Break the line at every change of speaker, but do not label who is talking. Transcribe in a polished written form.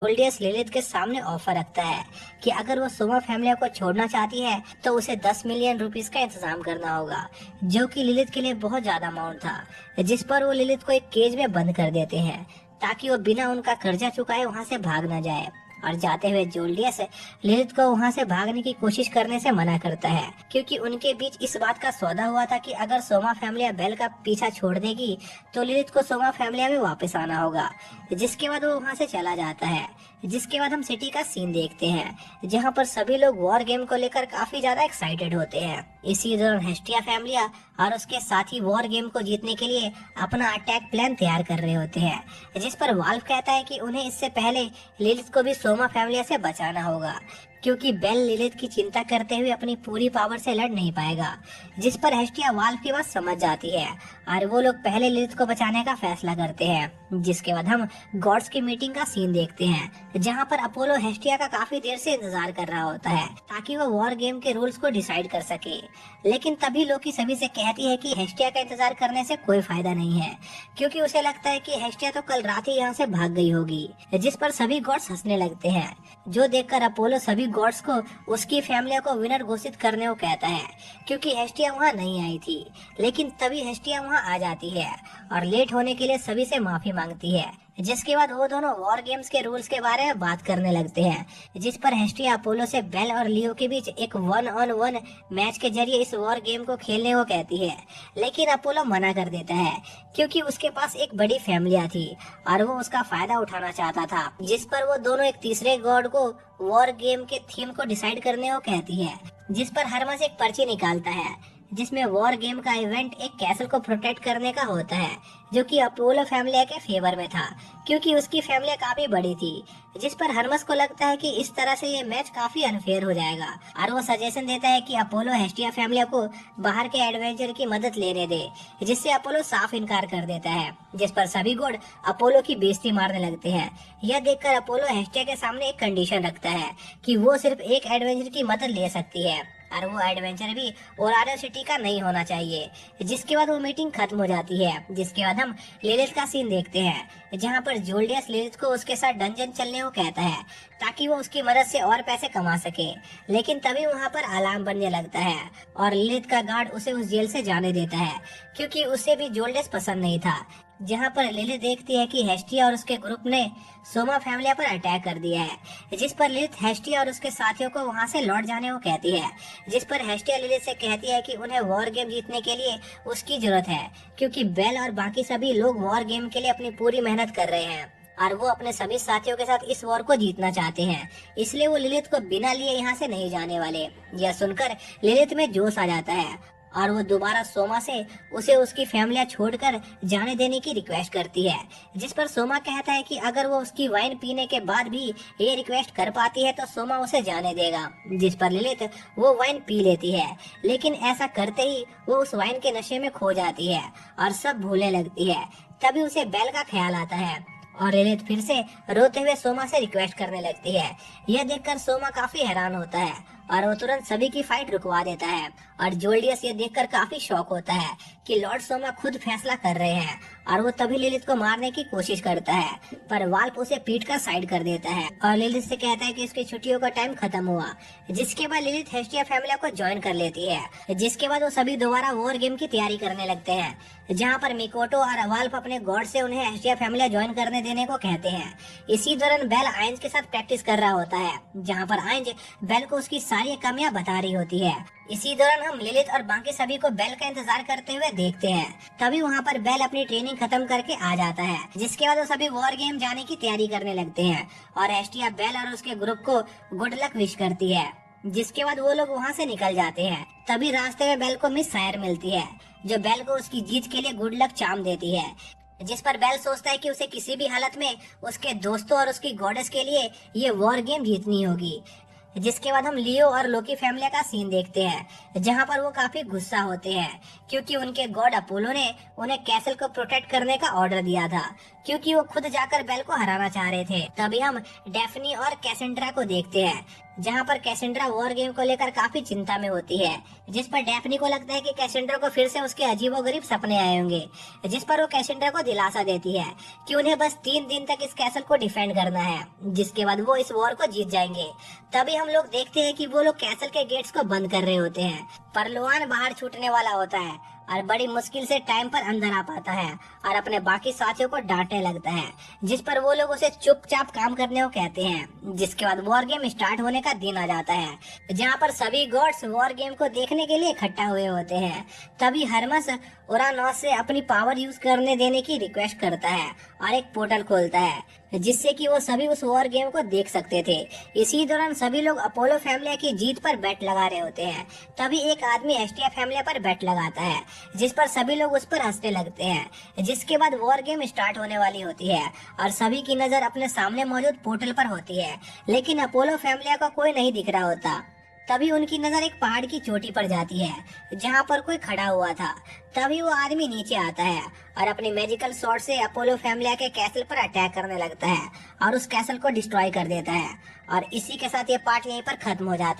गोल्डियस Lilith के सामने offer रखता है कि अगर वो सोमा फैमिली को छोड़ना चाहती है तो उसे 10 मिलियन रुपीस का इंतजाम करना होगा, जो कि लिलिथ के लिए बहुत ज्यादा अमाउंट था। जिस पर वो लिलिथ को एक केज में बंद कर देते हैं ताकि वो बिना उनका कर्जा चुकाए वहां से भाग न जाए। और जाते हुए जोल्डियस लिलिथ को वहां से भागने की कोशिश करने से मना करता है, क्योंकि उनके बीच इस बात का सौदा हुआ था कि अगर सोमा फैमिली बेल का पीछा छोड़ देगी तो लिलिथ को सोमा फैमिली में वापस आना होगा। जिसके बाद वो वहां से चला जाता है। जिसके बाद हम सिटी का सीन देखते हैं जहां पर सभी लोग वॉर गेम को लेकर काफी ज्यादा एक्साइटेड होते हैं। इसी दौरान हेस्टिया फैमिली और उसके साथी वॉर गेम को जीतने के लिए अपना अटैक प्लान तैयार कर रहे होते हैं, जिस पर वाल्व कहता है कि उन्हें इससे पहले लिलिथ को भी सोमा फैमिली से बचाना होगा, क्योंकि बेल लिलिथ की चिंता करते हुए अपनी पूरी पावर से लड़ नहीं पाएगा। जिस पर हेस्टिया वाल्व की बात समझ जाती है और वो लोग पहले लिलिथ को बचाने का फैसला करते हैं। जिसके बाद हम गॉड्स की मीटिंग का सीन देखते हैं जहां पर अपोलो हेस्टिया का काफी देर से इंतजार कर रहा होता है ताकि वो वॉर गेम के रूल्स को डिसाइड कर सके। लेकिन तभी लोकी सभी से कहती है कि हेस्टिया का इंतजार करने से कोई फायदा नहीं है, क्योंकि उसे लगता है कि हेस्टिया तो कल रात ही यहाँ से भाग गई होगी। जिस पर सभी गॉड्स हंसने लगते हैं, जो देखकर अपोलो सभी गॉड्स को उसकी फैमिली को विनर घोषित करने को कहता है, क्योंकि हेस्टिया वहाँ नहीं आई थी। लेकिन तभी हेस्टिया वहाँ आ जाती है और लेट होने के लिए सभी से माफी मांगती है। जिसके बाद वो दोनों वॉर गेम्स के रूल्स के बारे में बात करने लगते हैं, जिस पर हेस्टिया अपोलो से बेल और लियो के बीच एक 1-on-1 मैच के जरिए इस वॉर गेम को खेलने को कहती है। लेकिन अपोलो मना कर देता है, क्योंकि उसके पास एक बड़ी फैमिली थी और वो उसका फायदा उठाना चाहता था। जिस पर वो दोनों एक तीसरे गॉड को वॉर गेम के थीम को डिसाइड करने को कहती है। जिस पर हरमस एक पर्ची निकालता है जिसमें वॉर गेम का इवेंट एक कैसल को प्रोटेक्ट करने का होता है, जो कि अपोलो फैमिली के फेवर में था, क्योंकि उसकी फैमिली काफी बड़ी थी। जिस पर हरमस को लगता है कि इस तरह से ये मैच काफी अनफेयर हो जाएगा और वो सजेशन देता है कि अपोलो हेस्टिया फैमिली को बाहर के एडवेंचर की मदद लेने दे, जिससे अपोलो साफ इनकार कर देता है। जिस पर सभी गॉड अपोलो की बेइज्जती मारने लगते हैं। यह देखकर अपोलो हेस्टिया के सामने एक कंडीशन रखता है कि वो सिर्फ एक एडवेंचर की मदद ले सकती है और वो एडवेंचर भी ओराडो सिटी का नहीं होना चाहिए। जिसके बाद वो मीटिंग खत्म हो जाती है। जिसके बाद हम लिलिथ का सीन देखते हैं जहां पर जोल्डियस लिलिथ को उसके साथ डंजन चलने को कहता है ताकि वो उसकी मदद से और पैसे कमा सके। लेकिन तभी वहां पर अलार्म बनने लगता है और लिलिथ का गार्ड उसे उस जेल से जाने देता है, क्योंकि उसे भी जोल्डियस पसंद नहीं था। जहां पर लिलिथ देखती है कि हेस्टिया और उसके ग्रुप ने सोमा फैमिली पर अटैक कर दिया है। जिस पर लिलिथ हेस्टिया और उसके साथियों को वहां से लौट जाने को कहती है। जिस पर हेस्टिया लिलिथ से कहती है कि उन्हें वॉर गेम जीतने के लिए उसकी जरूरत है, क्योंकि बेल और बाकी सभी लोग वॉर गेम के लिए अपनी पूरी मेहनत कर रहे हैं और वो अपने सभी साथियों के साथ इस वॉर को जीतना चाहते हैं। इसलिए वो लिलिथ को बिना लिए यहाँ से नहीं जाने वाले। यह सुनकर लिलिथ में जोश आ जाता है और वो दोबारा सोमा से उसे उसकी फैमिली छोड़कर जाने देने की रिक्वेस्ट करती है। जिस पर सोमा कहता है कि अगर वो उसकी वाइन पीने के बाद भी ये रिक्वेस्ट कर पाती है तो सोमा उसे जाने देगा। जिस पर लिलिथ वो वाइन पी लेती है, लेकिन ऐसा करते ही वो उस वाइन के नशे में खो जाती है और सब भूलने लगती है। तभी उसे बेल का ख्याल आता है और लिलिथ फिर से रोते हुए सोमा से रिक्वेस्ट करने लगती है। यह देखकर सोमा काफी हैरान होता है और वो तुरंत सभी की फाइट रुकवा देता है और जोल्डियस ये देखकर काफी शॉक होता है कि लॉर्ड सोमा खुद फैसला कर रहे हैं और वो तभी लिलिथ को मारने की कोशिश करता है, पर वाल्प उसे पीट कर साइड कर देता है और लिलिथ से कहता है कि इसकी छुट्टियों का टाइम खत्म हुआ। जिसके बाद लिलिथ हेस्टिया फैमिली को ज्वाइन कर लेती है। जिसके बाद वो सभी दोबारा वॉर गेम की तैयारी करने लगते हैं, जहाँ पर मिकोटो और वाल्प अपने गॉड से उन्हें हेस्टिया फैमिली ज्वाइन करने देने को कहते हैं। इसी दौरान बेल आइंज के साथ प्रैक्टिस कर रहा होता है, जहाँ पर आइंज बेल को उसकी सारी कमियां बता रही होती है। इसी दौरान हम लिलिथ और बाकी सभी को बेल का इंतजार करते हुए देखते हैं। तभी वहाँ पर बेल अपनी ट्रेनिंग खत्म करके आ जाता है। जिसके बाद वो सभी वॉर गेम जाने की तैयारी करने लगते हैं और हेस्टिया बेल और उसके ग्रुप को गुड लक विश करती है। जिसके बाद वो लोग वहाँ से निकल जाते हैं। तभी रास्ते में बेल को मिस सायर मिलती है, जो बेल को उसकी जीत के लिए गुड लक चार्म देती है। जिस पर बेल सोचता है कि उसे किसी भी हालत में उसके दोस्तों और उसकी गॉडेस के लिए ये वॉर गेम जीतनी होगी। जिसके बाद हम लियो और लोकी फैमिली का सीन देखते हैं, जहां पर वो काफी गुस्सा होते हैं क्योंकि उनके गॉड अपोलो ने उन्हें कैसल को प्रोटेक्ट करने का ऑर्डर दिया था, क्योंकि वो खुद जाकर बेल को हराना चाह रहे थे। तभी हम डेफनी और कैसेंड्रा को देखते हैं, जहां पर कैसेंड्रा वॉर गेम को लेकर काफी चिंता में होती है, जिस पर डेफनी को लगता है कि कैसेंड्रा को फिर से उसके अजीबोगरीब सपने आए होंगे, जिस पर वो कैसेंड्रा को दिलासा देती है कि उन्हें बस 3 दिन तक इस कैसल को डिफेंड करना है, जिसके बाद वो इस वॉर को जीत जाएंगे। तभी हम लोग देखते हैं कि वो लोग कैसल के गेट्स को बंद कर रहे होते हैं, पर लोआन बाहर छूटने वाला होता है और बड़ी मुश्किल से टाइम पर अंदर आ पाता है और अपने बाकी साथियों को डांटने लगता है, जिस पर वो लोग उसे चुपचाप काम करने को कहते हैं। जिसके बाद वॉर गेम स्टार्ट होने का दिन आ जाता है, जहां पर सभी गॉड्स वॉर गेम को देखने के लिए इकट्ठा हुए होते हैं। तभी हरमस उरानोस से अपनी पावर यूज करने देने की रिक्वेस्ट करता है और एक पोर्टल खोलता है, जिससे कि वो सभी उस वॉर गेम को देख सकते थे। इसी दौरान सभी लोग अपोलो फैमिली की जीत पर बेट लगा रहे होते हैं। तभी एक आदमी एस्टिया फैमिली पर बेट लगाता है, जिस पर सभी लोग उस पर हंसने लगते हैं। जिसके बाद वॉर गेम स्टार्ट होने वाली होती है और सभी की नजर अपने सामने मौजूद पोर्टल पर होती है, लेकिन अपोलो फैमिली का कोई नहीं दिख रहा होता। तभी उनकी नजर एक पहाड़ की चोटी पर जाती है, जहां पर कोई खड़ा हुआ था। तभी वो आदमी नीचे आता है और अपनी मैजिकल स्वॉर्ड से अपोलो फैमिली के कैसल पर अटैक करने लगता है और उस कैसल को डिस्ट्रॉय कर देता है। और इसी के साथ ये पार्ट यहीं पर खत्म हो जाता है।